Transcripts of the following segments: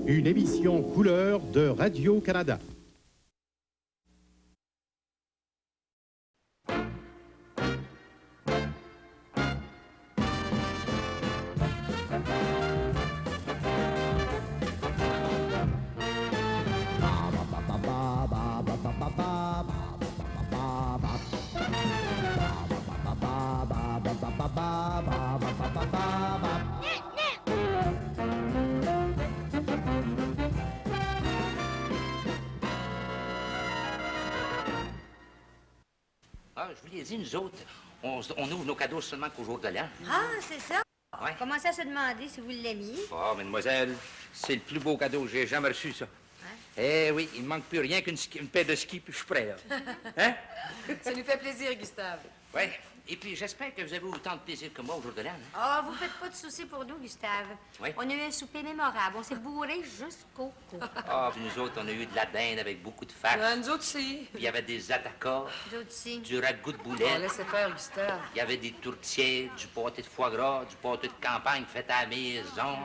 une émission couleur de Radio-Canada. Ah, je vous l'ai dit, nous autres, on ouvre nos cadeaux seulement qu'au jour de l'an. Ah, c'est ça? Ouais. On commençait à se demander si vous l'aimiez. Oh, mademoiselle, c'est le plus beau cadeau que j'ai jamais reçu, ça. Eh oui, il ne manque plus rien qu'une paire de skis, puis je suis prêt, là. Hein? Ça nous fait plaisir, Gustave. Oui. Et puis, j'espère que vous avez autant de plaisir que moi au jour de l'an. Hein? Ah, vous faites pas de soucis pour nous, Gustave. Oui. On a eu un souper mémorable. On s'est bourré jusqu'au cou. Ah, puis nous autres, on a eu de la dinde avec beaucoup de farce. Ah, nous autres aussi. Puis il y avait des attaquas, Nous autres aussi. du ragoût de On boulettes. laissait faire, Gustave. Il y avait des tourtières, du pâté de foie gras, du pâté de campagne fait à la maison.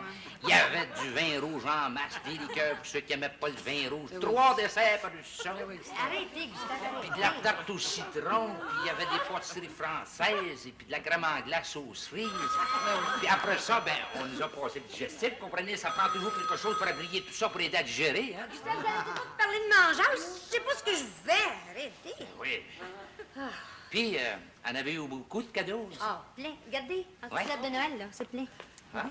Il y avait du vin rouge en masse, des liqueurs pour ceux qui n'aimaient pas le vin rouge. 3 desserts par-dessus ça. Arrêtez, Gustave, Puis de la tarte au citron, puis il y avait des pâtisseries françaises, et puis de la crème en glace aux cerises. Puis après ça, ben, on nous a passé le digestif, comprenez? Ça prend toujours quelque chose pour griller tout ça pour aider à digérer, hein? Gustave, vous arrêtez pas de parler de mangeage. Je sais pas ce que je fais. Arrêtez. Oui. Puis, en avez eu beaucoup de cadeaux? Ah, plein. Regardez, en Ouais. date de Noël, là, c'est plein. Hein?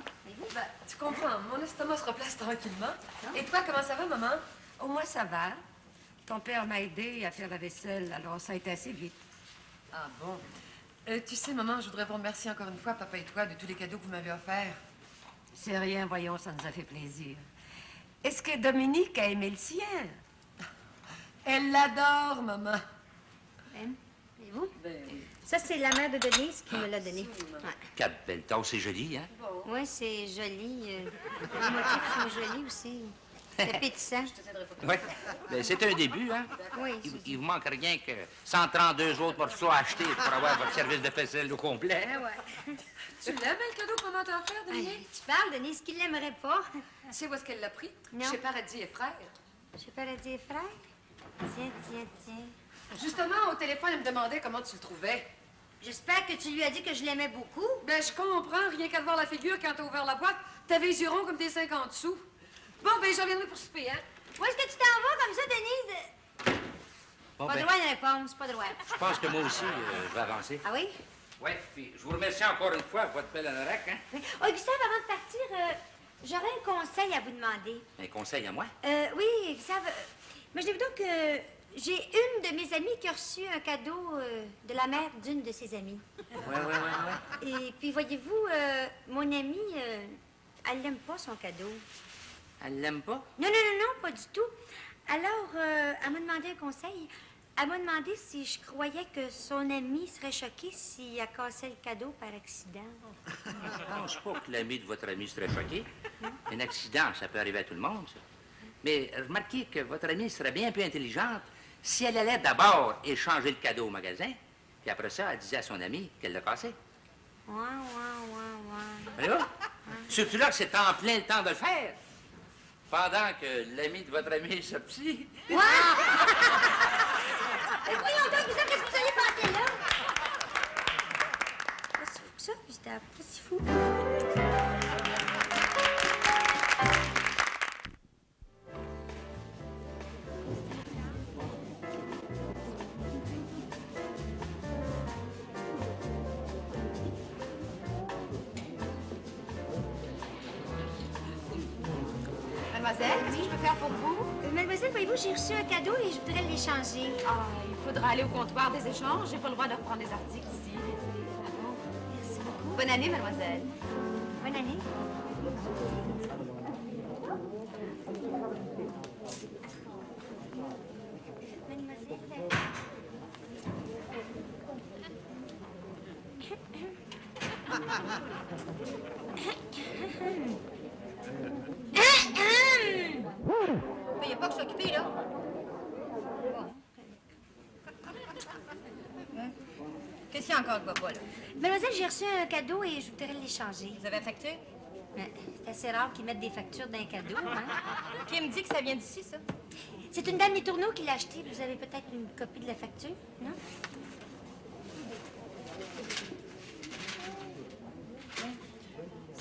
Ben, tu comprends, mon estomac se replace tranquillement. Et toi, comment ça va, maman? Au moins, ça va. Ton père m'a aidé à faire la vaisselle, alors ça a été assez vite. Ah bon? Tu sais, maman, je voudrais vous remercier encore une fois, papa et toi, de tous les cadeaux que vous m'avez offerts. C'est rien, voyons, ça nous a fait plaisir. Est-ce que Dominique a aimé le sien? Elle l'adore, maman. Hein? Et vous? Ben, Ça, c'est la mère de Denise qui me l'a donné. Ouais. Quatre belles tasses, c'est joli, hein? Oui, c'est joli. Les motifs sont jolis aussi. C'est appétissant. Oui. Ben, c'est un début, hein? Oui. Il vous manque rien que 132 autres morceaux à acheter pour avoir votre service de vaisselle au complet. Ah ouais. tu l'aimes, le cadeau que maman t'a offert, Hey, Dominique? tu parles, Denise, qui l'aimerait pas? Tu sais où est-ce qu'elle l'a pris? Non. Chez Paradis et Frères. Je sais pas le dire, frère. Tiens. Justement, au téléphone, elle me demandait comment tu le trouvais. J'espère que tu lui as dit que je l'aimais beaucoup. Ben, je comprends. Rien qu'à te voir la figure quand t'as ouvert la boîte, t'avais les yeux ronds comme des 50 sous. Bon, ben, je reviendrai pour souper, hein? Où est-ce que tu t'en vas comme ça, Denise? Bon, Pas ben, droit de réponse, pas droit. je pense que moi aussi, je vais avancer. Ah oui? Oui, puis je vous remercie encore une fois, votre belle anorak, hein? Oui. Oh, Gustave, avant de partir, j'aurais un conseil à vous demander. Un conseil à moi? Oui, Gustave, imaginez-vous donc que j'ai une de mes amies qui a reçu un cadeau de la mère d'une de ses amies. Oui. Et puis, voyez-vous, mon amie, elle n'aime pas son cadeau. Elle l'aime pas? Non, pas du tout. Alors, elle m'a demandé un conseil. Elle m'a demandé si je croyais que son amie serait choquée si elle cassait le cadeau par accident. Je pense pas que l'ami de votre ami serait choqué. Un accident, ça peut arriver à tout le monde, ça. Mais remarquez que votre amie serait bien plus intelligente si elle allait d'abord échanger le cadeau au magasin, puis après ça, elle disait à son ami qu'elle l'a cassé. Ouais. Voyez-vous? Surtout là que c'est en plein le temps de le faire. Pendant que l'ami de votre ami est sorti. Mais voyons donc, Gustave, qu'est-ce que vous allez passer là? Pas si fou que ça, Gustave, pas si fou. Mademoiselle, qu'est-ce que je peux faire pour vous? Mademoiselle, voyez-vous, j'ai reçu un cadeau et je voudrais l'échanger. Ah, il faudra aller au comptoir des échanges. J'ai pas le droit de reprendre des articles ici. Ah bon? Merci beaucoup. Bonne année, mademoiselle. Bonne année. Mais il n'y a pas que je suis occupée, là. Qu'est-ce qu'il y a encore qui va pas, là? Mademoiselle, j'ai reçu un cadeau et je voudrais l'échanger. Vous avez affecté? C'est assez rare qu'ils mettent des factures d'un cadeau, hein? Qui me dit que ça vient d'ici, ça? C'est une dame des tourneaux qui l'a acheté. Vous avez peut-être une copie de la facture, non?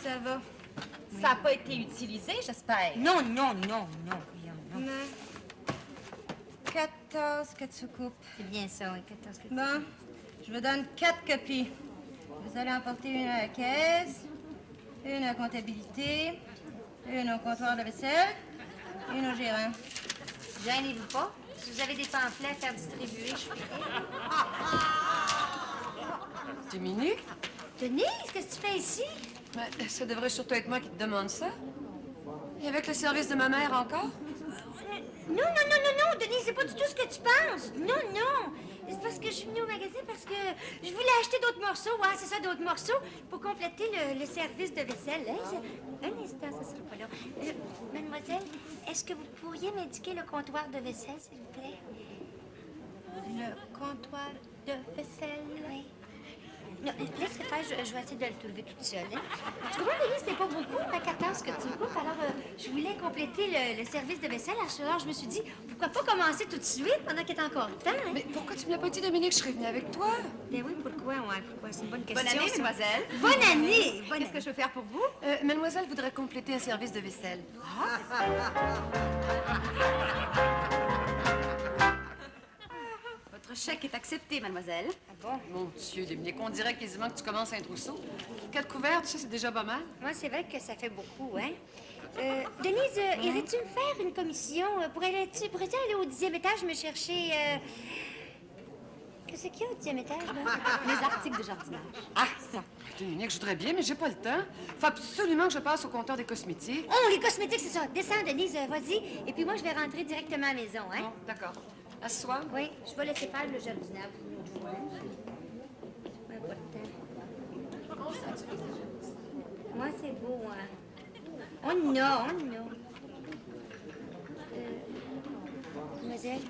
Ça va. Ça n'a pas été utilisé, j'espère. Non, non, non, non, non, non. 14 katsukoupes. C'est bien ça, oui, 14 copies. Bon, je vous donne 4 copies. Vous allez emporter une à la caisse, une à la comptabilité, une au comptoir de vaisselle, une au gérant. Gênez-vous pas. Si vous avez des pamphlets à faire distribuer, je suis prête. Dominique? Denise, qu'est-ce que tu fais ici? Mais ça devrait surtout être moi qui te demande ça. Et avec le service de ma mère encore? Non, non, non, non, non, Denise, c'est pas du tout ce que tu penses. Non, non. C'est parce que je suis venue au magasin parce que je voulais acheter d'autres morceaux. Ouais, c'est ça, d'autres morceaux pour compléter le service de vaisselle. Hein? Un instant, ça sera pas là. Mademoiselle, est-ce que vous pourriez m'indiquer le comptoir de vaisselle, s'il vous plaît? Le comptoir de vaisselle. Oui. Non, laisse-le faire, je vais essayer de le trouver toute seule. Hein? Tu comprends, Denise, c'est pas beaucoup, pas 14 que tu coupes. Alors, je voulais compléter le service de vaisselle. Alors, je me suis dit, pourquoi pas commencer tout de suite pendant qu'il est encore temps, hein? Mais pourquoi tu me l'as pas dit, Dominique? Je serais venue avec toi. Ben oui, pourquoi? Ouais, pourquoi? C'est une bonne question. Bonne année, ça. mademoiselle. Bonne année! Qu'est-ce que je peux faire pour vous? Mademoiselle voudrait compléter un service de vaisselle. Votre chèque est accepté, mademoiselle. Ah bon? Mon Dieu, Dominique, on dirait quasiment que tu commences un trousseau. 4 couverts, tu sais, c'est déjà pas mal. Moi, c'est vrai que ça fait beaucoup, hein? Denise, irais-tu me faire une commission? Pourrais-tu aller au 10e étage me chercher... Qu'est-ce qu'il y a au 10e étage, là? Les articles de jardinage. Ah, ça. Dominique, je voudrais bien, mais j'ai pas le temps. Faut absolument que je passe au comptoir des cosmétiques. Oh, les cosmétiques, c'est ça. Descends, Denise, vas-y. Et puis moi, je vais rentrer directement à la maison, hein? Bon, d'accord. Assois. Oui, je vais laisser faire le jardinage une autre fois. Ouais, pas de temps. Moi, c'est beau, hein? On a. Mademoiselle,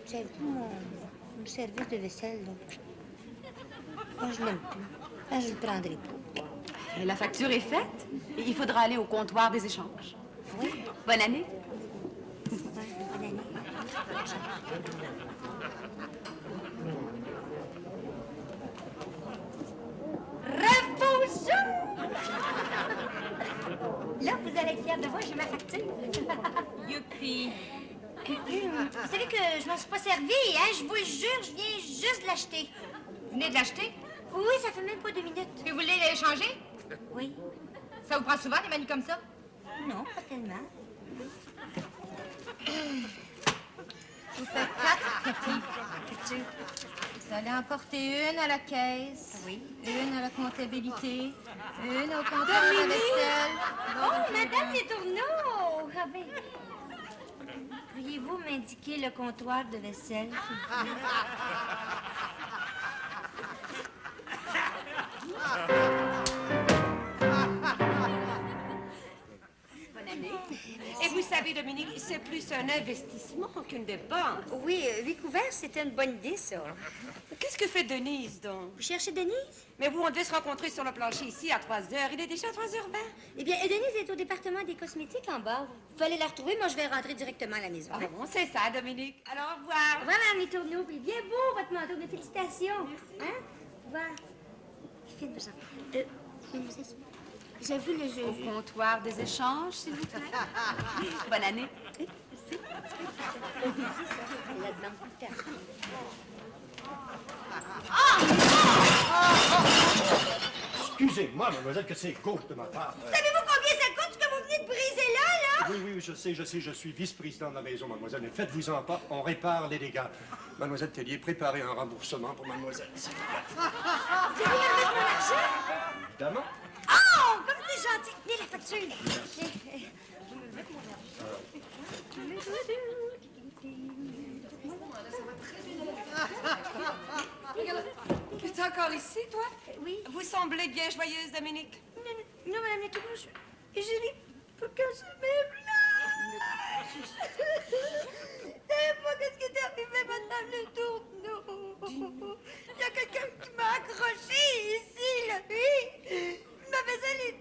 j'avoue, mon service de vaisselle, là. Moi, je l'aime plus. Ah, je le prendrai pas. Mais la facture est faite. Et il faudra aller au comptoir des échanges. Oui? Bonne année. Ouais, bonne année. Rebonjour! Là, vous allez être fiers de moi, j'ai ma facture. Youpi. Vous savez que je m'en suis pas servi, hein? Je vous le jure, je viens juste de l'acheter. Vous venez de l'acheter? Oui, ça fait même pas 2 minutes. Puis vous voulez l'échanger? Oui. Ça vous prend souvent des manies comme ça? Non, pas tellement. Je vous fais 4 copies. Vous allez emporter une à la caisse, Oui. une à la comptabilité, une au comptoir de la vaisselle. Oh, Madame Les Tourneaux! Ah ben, pourriez-vous m'indiquer le comptoir de vaisselle, s'il vous plaît? Bonne année. Et vous savez, Dominique, c'est plus un investissement qu'une dépense. Oui, 8 couverts, c'était une bonne idée, ça. Qu'est-ce que fait Denise, donc? Vous cherchez Denise? Mais vous, on devait se rencontrer sur le plancher ici à 3 heures. Il est déjà 3h20. Eh bien, Denise est au département des cosmétiques en bas. Vous allez la retrouver, moi je vais rentrer directement à la maison. Ah bon, c'est ça, Dominique. Alors, au revoir. Au revoir, Madame Les Tourneaux. Puis bien beau, votre manteau. Mes félicitations. Hein? Au revoir. Fine, par exemple. Mademoiselle, vous avez vu le jeu? Au comptoir des échanges, s'il vous plaît. Bonne année. Elle la demande tout le temps. Excusez-moi, mademoiselle, que c'est gauche de ma part. Savez-vous combien ça coûte ce que vous venez de briser là? Oui, oui, je sais, je suis vice-président de la maison, mademoiselle, mais faites-vous-en pas, on répare les dégâts. Mademoiselle Tellier, préparez un remboursement pour mademoiselle. C'est vous qui me mon argent? Évidemment. Oh, comme c'est gentil. Tenez la facture. Tu es encore ici, toi? Oui. Vous semblez bien joyeuse, Dominique. Non, Madame Les Tourneaux, je l'ai pas caché même là. Je savais pas qu'est-ce qui est arrivé, Madame Les Tourneaux. Il y a quelqu'un qui m'a accroché ici, là. Oui. Ma vaisselle est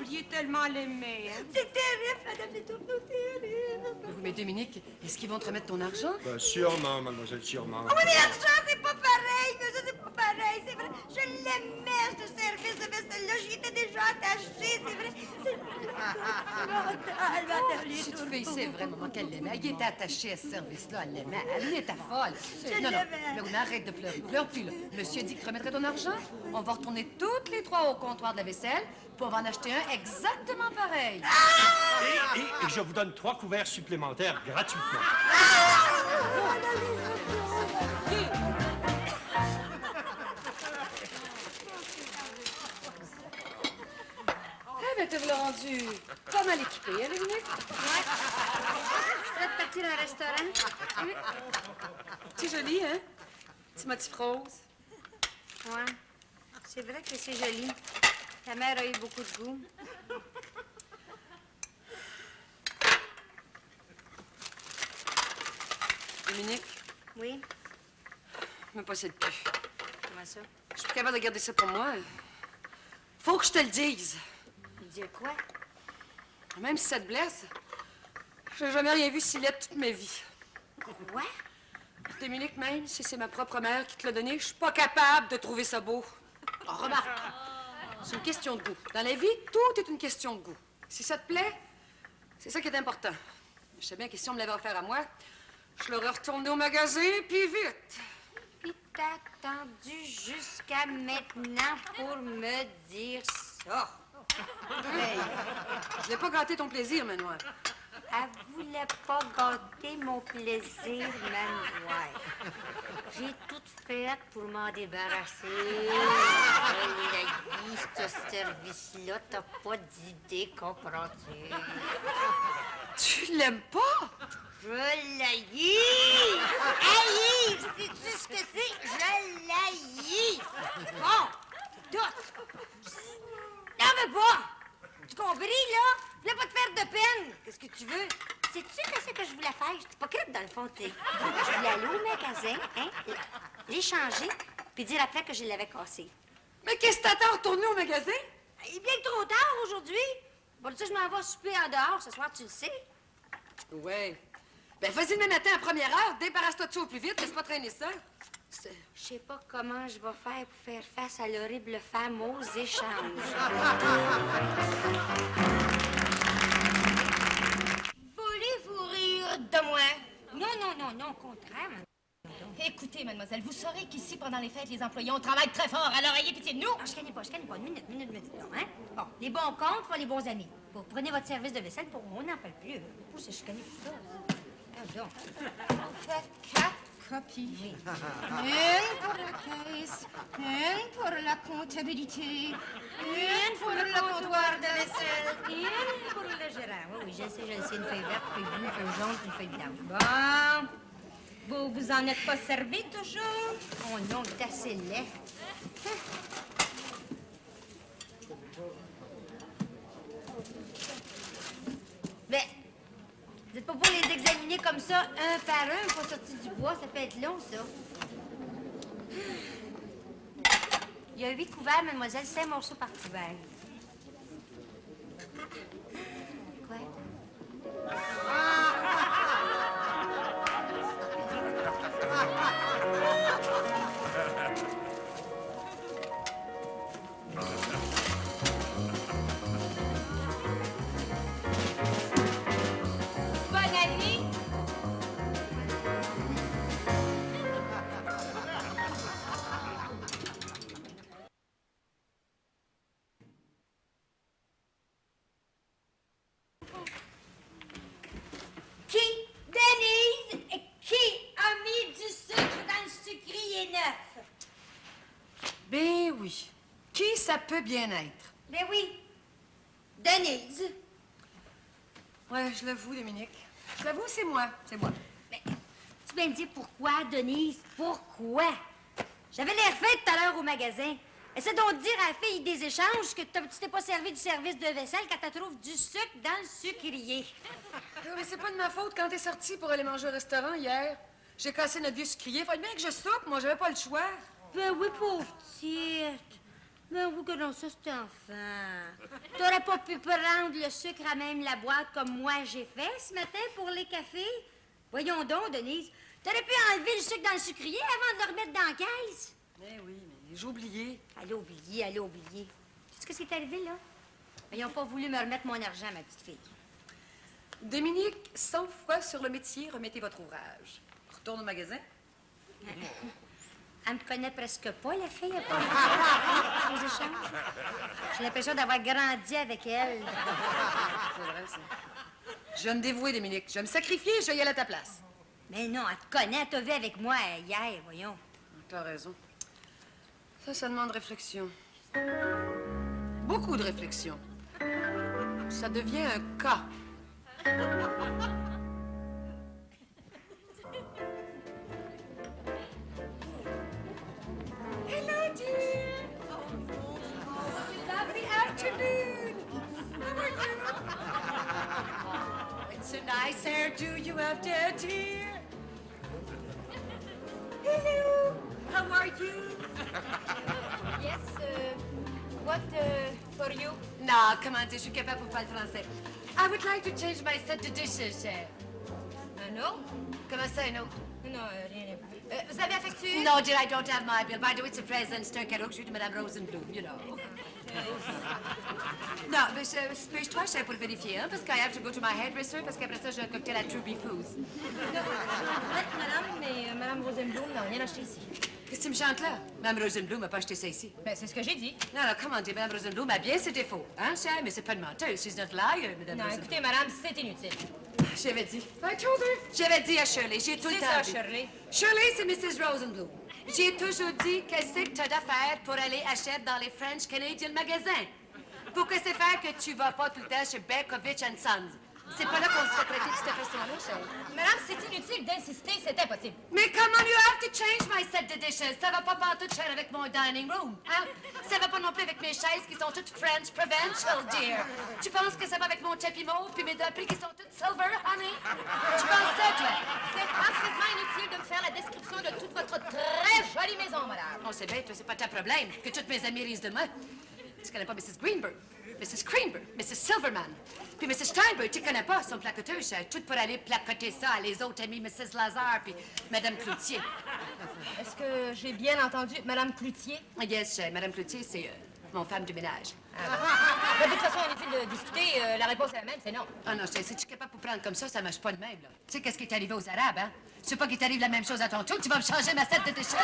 oublié tellement l'aimer. Hein? C'est terrible, Madame Les Tourneaux, terrible. Mais Dominique, est-ce qu'ils vont te remettre ton argent? Ben, sûrement, mademoiselle, sûrement. Oh, mais l'argent, c'est pas pareil, mais ça, c'est pas pareil, c'est vrai. Je l'aimais, ce service de vaisselle-là. J'y étais déjà attachée, c'est vrai. C'est sentimental, Madame Les Si tu Tourneaux. fais, c'est vrai, maman, qu'elle l'aimait. Elle était attachée à ce service-là, elle l'aimait. Elle était folle. Non, l'aimais. mais oui, mais arrête de pleurer. Pleure plus, là. Monsieur dit que tu remettrais ton argent. On va retourner toutes les trois au comptoir de la vaisselle, puis on va en acheter un exactement pareil. Et je vous donne 3 couverts supplémentaires gratuitement. Eh bien, te voilà rendu pas mal équipé, hein, Dominique? Prêt de partir à un restaurant? C'est joli, hein? Petit motif rose. Ouais. C'est vrai que c'est joli. Ta mère a eu beaucoup de goût. Dominique, Oui? me possède plus. Comment ça? Je suis plus capable de garder ça pour moi. Faut que je te le dise. Dire quoi? Même si ça te blesse, j'ai jamais rien vu si laid toute ma vie. Quoi? Dominique, même si c'est ma propre mère qui te l'a donné, je suis pas capable de trouver ça beau. Oh, remarque, c'est une question de goût. Dans la vie, tout est une question de goût. Si ça te plaît, c'est ça qui est important. Je sais bien que si on me l'avait offert à moi, je l'aurais retourné au magasin, puis vite. Puis t'as attendu jusqu'à maintenant pour me dire ça. Hey, je n'ai pas gâté ton plaisir, Manoir. Elle voulait pas gâter mon plaisir, Manoir. J'ai tout fait pour m'en débarrasser. Je l'ai dit, ce service-là, t'as pas d'idée, comprends-tu? Tu l'aimes pas? Je l'haïs! Haïs! Sais-tu ce que c'est? Je l'haïs! Bon, c'est tout. T'en veux pas! Tu compris, là? Je voulais pas te faire de peine. Qu'est-ce que tu veux? Sais-tu que c'est que je voulais faire? J'étais pas crête dans le fond, tu sais. Je voulais aller au magasin, hein, l'échanger, puis dire après que je l'avais cassé. Mais qu'est-ce que t'attends à retourner au magasin? Il est bien trop tard aujourd'hui. Bon, tu sais, je m'en vais souper en dehors ce soir, tu le sais. Ouais. Ben, vas-y demain matin à première heure, débarrasse-toi de ça au plus vite, laisse pas traîner ça. Je sais pas comment je vais faire pour faire face à l'horrible femme aux échanges. Voulez-vous rire de moi? Non, non, non, non, au contraire. Écoutez, mademoiselle, vous saurez qu'ici, pendant les fêtes, les employés, on travaille très fort. Alors, ayez pitié de nous. Non, je connais pas. Une minute, non, hein? Bon, les bons comptes font les bons amis. Vous prenez votre service de vaisselle pour on n'en parle plus. Pour ça, je connais tout ça. Pardon. On fait 4 copies. Oui. Une pour la caisse, une pour la comptabilité, une pour le comptoir de vaisselle. Une pour le gérant. Oui, oui, je sais, une feuille verte, une feuille bleue, une feuille jaune, une feuille blanche. Bon, vous en êtes pas servi toujours? Oh non, c'est assez laid. Ben, vous n'êtes pas pour les examiner comme ça, un par un, pas sortis du bois, ça peut être long, ça. Il y a 8 couverts, mademoiselle, 5 morceaux par couvert. Quoi? Bonne nuit. Qui? Denise? Qui a mis du sucre dans le sucrier neuf? Ben oui. Qui ça peut bien être? Ben oui. Denise. Ouais, je l'avoue, Dominique. Je l'avoue, c'est moi. C'est moi. Mais tu viens me dire pourquoi, Denise? Pourquoi? J'avais l'air fait tout à l'heure au magasin. Essaie donc de dire à la fille des échanges que tu t'es pas servi du service de vaisselle quand tu trouves du sucre dans le sucrier. Mais c'est pas de ma faute quand t'es sortie pour aller manger au restaurant hier. J'ai cassé notre vieux sucrier. Fallait bien que je soupe. Moi, j'avais pas le choix. Ben oui, pauvre petite. Ben oui que non, ça c'est enfant. T'aurais pas pu prendre le sucre à même la boîte comme moi j'ai fait ce matin pour les cafés? Voyons donc, Denise. T'aurais pu enlever le sucre dans le sucrier avant de le remettre dans la caisse. Eh oui, mais j'ai oublié. Allez oublier, allez oublier. Tu sais ce qui s'est arrivé, là? Ils n'ont pas voulu me remettre mon argent, ma petite fille. Dominique, 100 fois sur le métier, remettez votre ouvrage. Retourne au magasin. Elle me connaît presque pas, la fille, à part aux échanges. J'ai l'impression d'avoir grandi avec elle. C'est vrai, ça. Je vais me dévouer, Dominique. Je vais me sacrifier et je vais y aller à ta place. Mais non, elle te connaît, elle t'a vu avec moi hier, voyons. T'as raison. Ça demande réflexion. Beaucoup de réflexion. Ça devient un cas. Hello, dear. Lovely afternoon. How are you? It's a nice hairdo you have there, dear. Hello. How are you? Yes, what for you? Non, comment dire, je suis capable pour parler français. I would like to change my set de dishes. Un autre? Comment ça, un autre? Non, rien. Vous avez la facture? No, dear, I don't have my bill. By the way, it's a present. C'est un cadeau que j'ai eu de Mme Rosenblum, you know. Non, mais je toi, je sais pour vérifier, hein, parce que I have to go to my hairdresser, parce qu'après ça, j'ai un cocktail à Truby Foods. Madame, mais Madame Rosenblum n'a rien acheté ici. Qu'est-ce que tu me chantes là? Mme Rosenblum n'a pas acheté ça ici. Ben, c'est ce que j'ai dit. Non, non, comment dire, Mme Rosenblum a bien ses défauts, hein, chère, mais c'est pas une menteuse. She's not liar, Mme Non, Rosenblum. écoutez, madame, c'est inutile. J'avais dit. I told her. J'avais dit à Shirley, j'ai tout le C'est temps ça, dit. Shirley. Shirley, c'est Mrs. Rosenblum. J'ai toujours dit qu'est-ce que t'as d'affaires pour aller acheter dans les French Canadian magasins. Pour que c'est faire que tu vas pas tout le temps chez Berkovitch & Sons. C'est pas là qu'on se fait traiter de cette façon-là, chérie. Madame, c'est inutile d'insister, c'est impossible. Mais comment you have to change my set de dishes? Ça va pas pantoute, cher, avec mon dining room, hein? Ça va pas non plus avec mes chaises qui sont toutes French provincial, dear. Tu penses que ça va avec mon tapis mauve puis mes draperies qui sont toutes silver, honey? Tu penses ça, toi? C'est parfaitement inutile de me faire la description de toute votre très jolie maison, madame. On sait bien, toi, c'est pas ta problème que toutes mes amies risent de moi. Tu connais pas Mrs. Greenberg, Mrs. Greenberg, Mrs. Silverman. Puis Mrs. Steinberg, tu connais pas, son placoteuse, tout pour aller placoter ça à les autres amies, Mrs. Lazare puis Madame Cloutier. Est-ce que j'ai bien entendu Madame Cloutier? Yes, Madame Cloutier, c'est mon femme du ménage. De toute façon, inutile de discuter, la réponse est la même, c'est non. Ah non, si tu es capable pour prendre comme ça marche pas de même, là. Tu sais qu'est-ce qui est arrivé aux Arabes, hein? Tu sais pas qu'il t'arrive la même chose à ton tour, tu vas me changer ma set de déchets.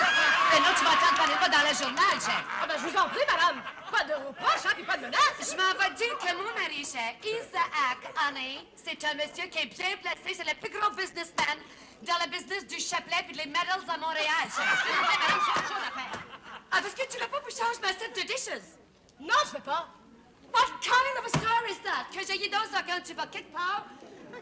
Mais non, tu vas entendre parler de moi dans le journal, chef. Ah ben, je vous en prie, madame. Pas de reproches, hein, puis pas de menaces. Je m'en vais dire que mon mari, cher, Isaac Honey, c'est un monsieur qui est bien placé, c'est le plus gros businessman dans le business du chapelet puis des medals à Montréal, chef. Madame, j'ai autre chose à faire. Ah, parce que tu l'as pas pour changer ma set de dishes. Non, je veux pas. What kind of a star is that? Que j'ai dans ça quand tu vas quelque part,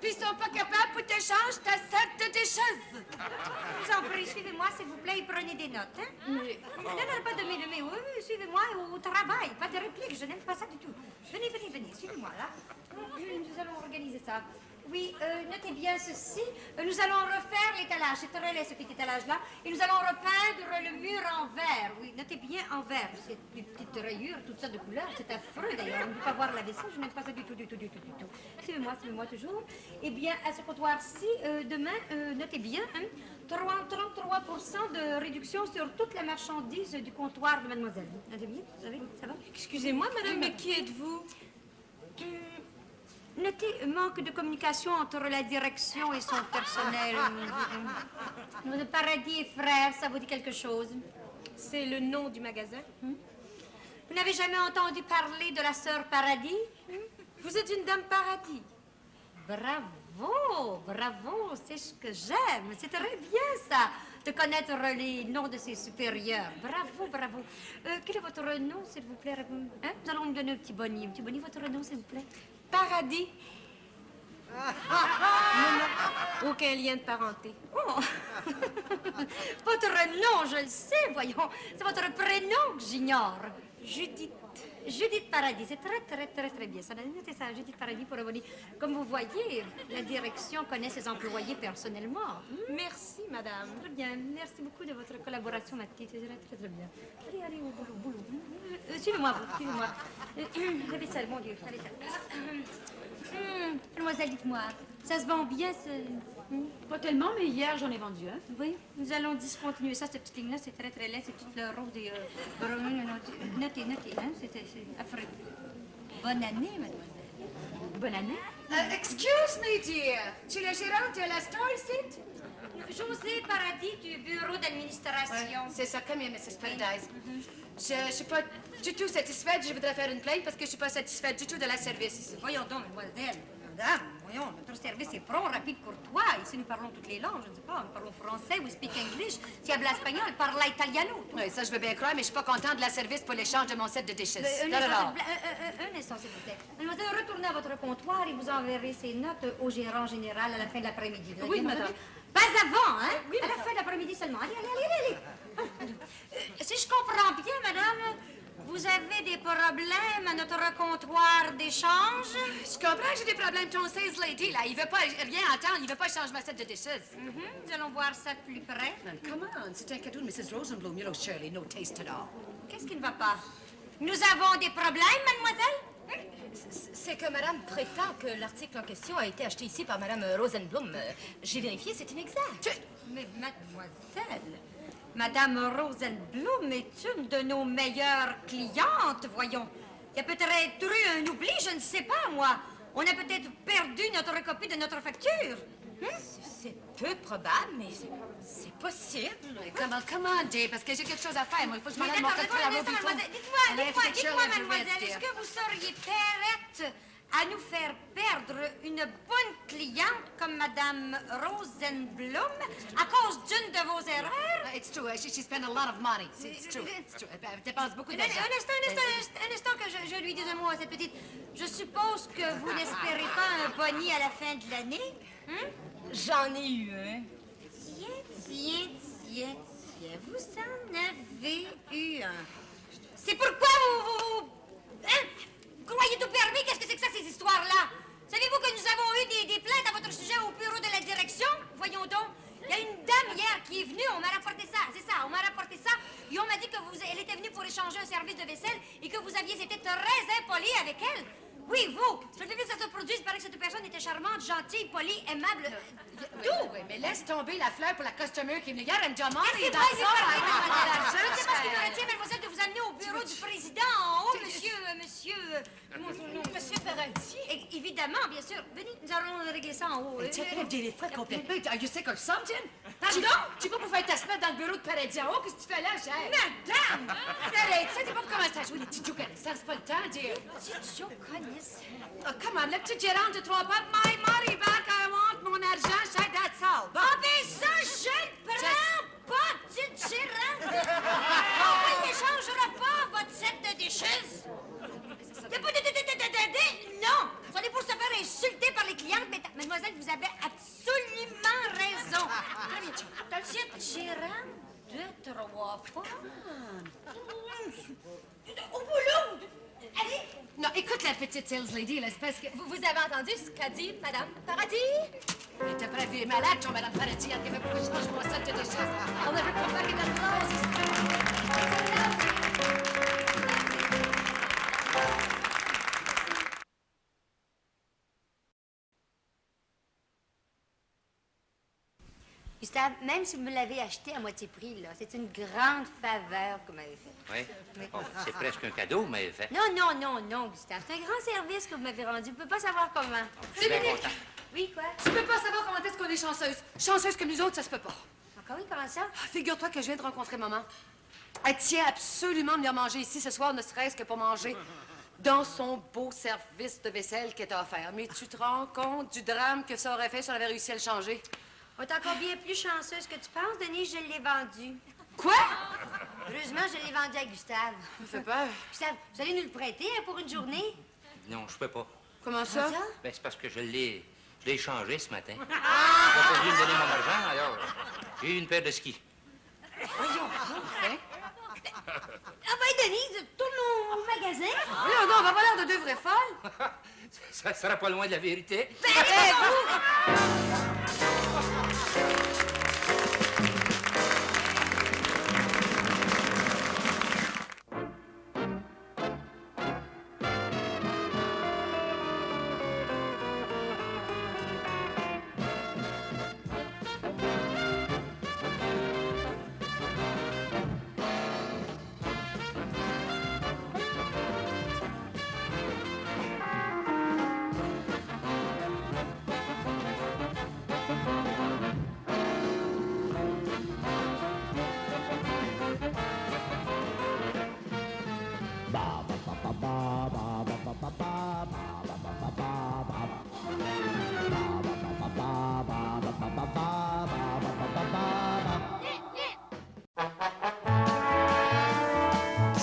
puis ils sont pas capables pour t'échanger ta set de dishes. Je vous en prie, suivez-moi, s'il vous plaît, et prenez des notes, hein? Oui. Non, non, pas de mes oui, oui, suivez-moi au travail, pas de réplique, je n'aime pas ça du tout. Venez, venez, venez, suivez-moi, là. Nous allons organiser ça. Oui, notez bien ceci. Nous allons refaire l'étalage, c'est très laid, ce petit étalage-là, et nous allons repeindre le mur en vert. Oui, notez bien en vert. Ces petites rayures, toutes sortes de couleurs, c'est affreux d'ailleurs. On ne peut pas voir la vaisselle, je n'aime pas ça du tout, du tout, du tout, du tout. Suivez-moi toujours. Eh bien, à ce comptoir-ci, demain, notez bien, hein, 33% de réduction sur toute la marchandise du comptoir de mademoiselle. Notez bien, vous savez, ça va? Excusez-moi, madame, mais qui êtes-vous? Notez manque de communication entre la direction et son personnel. Le Paradis et Frères, ça vous dit quelque chose? C'est le nom du magasin? Vous n'avez jamais entendu parler de la sœur Paradis? Vous êtes une dame Paradis. Bravo, bravo, c'est ce que j'aime. C'est très bien ça, de connaître les noms de ses supérieurs. Bravo, bravo. Quel est votre nom, s'il vous plaît? Hein? Nous allons me donner un petit boni. Un petit boni, votre nom, s'il vous plaît? Paradis. Non, aucun lien de parenté. Oh. Votre nom, je le sais, voyons. C'est votre prénom que j'ignore. Judith. Judith Paradis, c'est très, très, très, très bien. Ça m'a noté ça, Judith Paradis pour abonner. Comme vous voyez, la direction connaît ses employés personnellement. Merci, madame. Très bien. Merci beaucoup de votre collaboration, ma petite. C'est très, très bien. Allez, allez, au boulot, boulot. Suivez-moi, vous, suivez-moi. La vaisselle, mon Dieu, la vaisselle. Mademoiselle, dites-moi, ça se vend bien, Pas tellement, mais hier, j'en ai vendu un. Oui, nous allons discontinuer ça, cette petite ligne-là, c'est très, très laid, ces petites fleurs roses et notez, hein, c'est affreux. Bonne année, mademoiselle. Bonne année. Excuse me, dear. Tu es la gérante de la store ici? José Paradis du bureau d'administration. C'est ça, comme Mrs. Paradise. Je suis pas du tout satisfaite. Je voudrais faire une plainte parce que je suis pas satisfaite du tout de la service ici. Voyons donc, mademoiselle. Madame, voyons, notre service est prompt, rapide, courtois. Ici, nous parlons toutes les langues, je ne sais pas. Nous parlons français, we speak English. Si habla espagnol, parla italiano. Oui, ça, je veux bien croire, mais je suis pas contente de la service pour l'échange de mon set de dishes. Un Non, non, non. instant, s'il vous plaît. Mademoiselle, retournez à votre comptoir et vous enverrez ces notes au gérant général à la fin de l'après-midi. Vous avez Oui, bien madame. entendu? Pas avant, hein? Oui, à la fin de l'après-midi seulement. Allez, allez, allez, allez. Si je comprends bien, madame, vous avez des problèmes à notre comptoir d'échange? Je comprends que j'ai des problèmes. Ton sales lady, là, il veut pas rien entendre. Il veut pas changer ma set de dishes. Nous allons voir ça de plus près. Come on, c'est un cadeau de Mrs. Rosenblum. You know, Shirley, no taste at all. Qu'est-ce qui ne va pas? Nous avons des problèmes, mademoiselle? C'est que madame prétend que l'article en question a été acheté ici par madame Rosenblum. J'ai vérifié, c'est inexact. Mais mademoiselle, madame Rosenblum est une de nos meilleures clientes, voyons. Il y a peut-être eu un oubli, je ne sais pas, moi. On a peut-être perdu notre copie de notre facture. C'est peu probable, mais c'est possible. Comment, Jay, parce que j'ai quelque chose à faire. Moi, il faut que je m'en Mais aille mon d'accord, code d'accord, un travaux. instant, mademoiselle. Dites-moi, mademoiselle, est-ce que vous seriez prête à nous faire perdre une bonne cliente comme madame Rosenblum à cause d'une de vos erreurs? It's true. She spent a lot of money. It's true. It's true. Elle dépense beaucoup Un d'argent. instant que je lui dise un mot à cette petite. Je suppose que vous n'espérez pas un boni à la fin de l'année? J'en ai eu un. Tiens. Vous en avez eu un. C'est pourquoi vous... Hein? Vous croyez tout permis? Qu'est-ce que c'est que ça, ces histoires-là? Savez-vous que nous avons eu des plaintes à votre sujet au bureau de la direction? Voyons donc. Il y a une dame hier qui est venue, on m'a rapporté ça. C'est ça, on m'a rapporté ça. Et on m'a dit que elle était venue pour échanger un service de vaisselle et que vous aviez été très impoli avec elle. Oui, vous. Je l'ai vu que ça se produise. Il paraît que cette personne était charmante, gentille, polie, aimable. Tout. Oui, mais laisse tomber la fleur pour la customer qui est venue hier. Elle me demande. C'est vrai, c'est vrai, mademoiselle. Je ne sais pas ce qui me retient, mademoiselle, de vous amener au bureau du président en haut, comment son nom? Monsieur Paradis. Évidemment, bien sûr. Venez, nous allons régler ça en haut. Tu as des frais complètement. Are you sick or something? Pardon? Tu vas pour faire ta semaine dans le bureau de Paradis en haut. Qu'est-ce que tu fais là, chère? Madame! Allez, tu sais, t'es pas pour commencer à jouer les petits jokes. Ça reste pas le temps, dear. Petite connaisse. Oh, come on, la petite gérante de trois pommes. My money back, I want mon argent, chère, that's all. Bon. Ah, ben ça, je le prends pas, petite gérante! On n'échangera pas votre set de dishes! Y a pas de... Non! On est pour se faire insulter par les clientes, mais mademoiselle, vous avez absolument raison. Petite gérante de trois pommes. Au boulot! Allez! Non, écoute la petite sales lady, là, c'est parce que... Vous avez entendu ce qu'a dit madame Paradis? Elle était prête à vivre malade, ton madame Paradis. Elle avait pourquoi je change mon set de déchets. I'll never come back in that clothes. Gustave, même si vous me l'avez acheté à moitié prix, là, c'est une grande faveur que vous m'avez faite. Oui. Bon, c'est presque un cadeau, mais fait. Non, Gustave. C'est un grand service que vous m'avez rendu. Vous ne pouvez pas savoir comment. Je suis bien content. Oui, quoi? Tu peux pas savoir comment est-ce qu'on est chanceuse. Chanceuse comme nous autres, ça se peut pas. Encore oui, comment ça? Figure-toi que je viens de rencontrer maman. Elle tient absolument à venir manger ici ce soir, ne serait-ce que pour manger dans son beau service de vaisselle qu'elle t'a offert. Mais tu te rends compte du drame que ça aurait fait si on avait réussi à le changer? On est encore bien plus chanceuse que tu penses, Denise. Je l'ai vendu. Quoi? Heureusement, je l'ai vendu à Gustave. Ça me fait peur. Gustave, vous allez nous le prêter hein, pour une journée? Non, je peux pas. Comment ça? Ben, c'est parce que je l'ai échangé ce matin. Il n'a pas voulu me donner mon argent, alors j'ai eu une paire de skis. Ah ben, Denise, tourne au magasin. Ça sera pas loin de la vérité.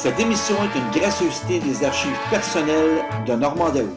Cette émission est une gracieuseté des archives personnelles de Normand Daou.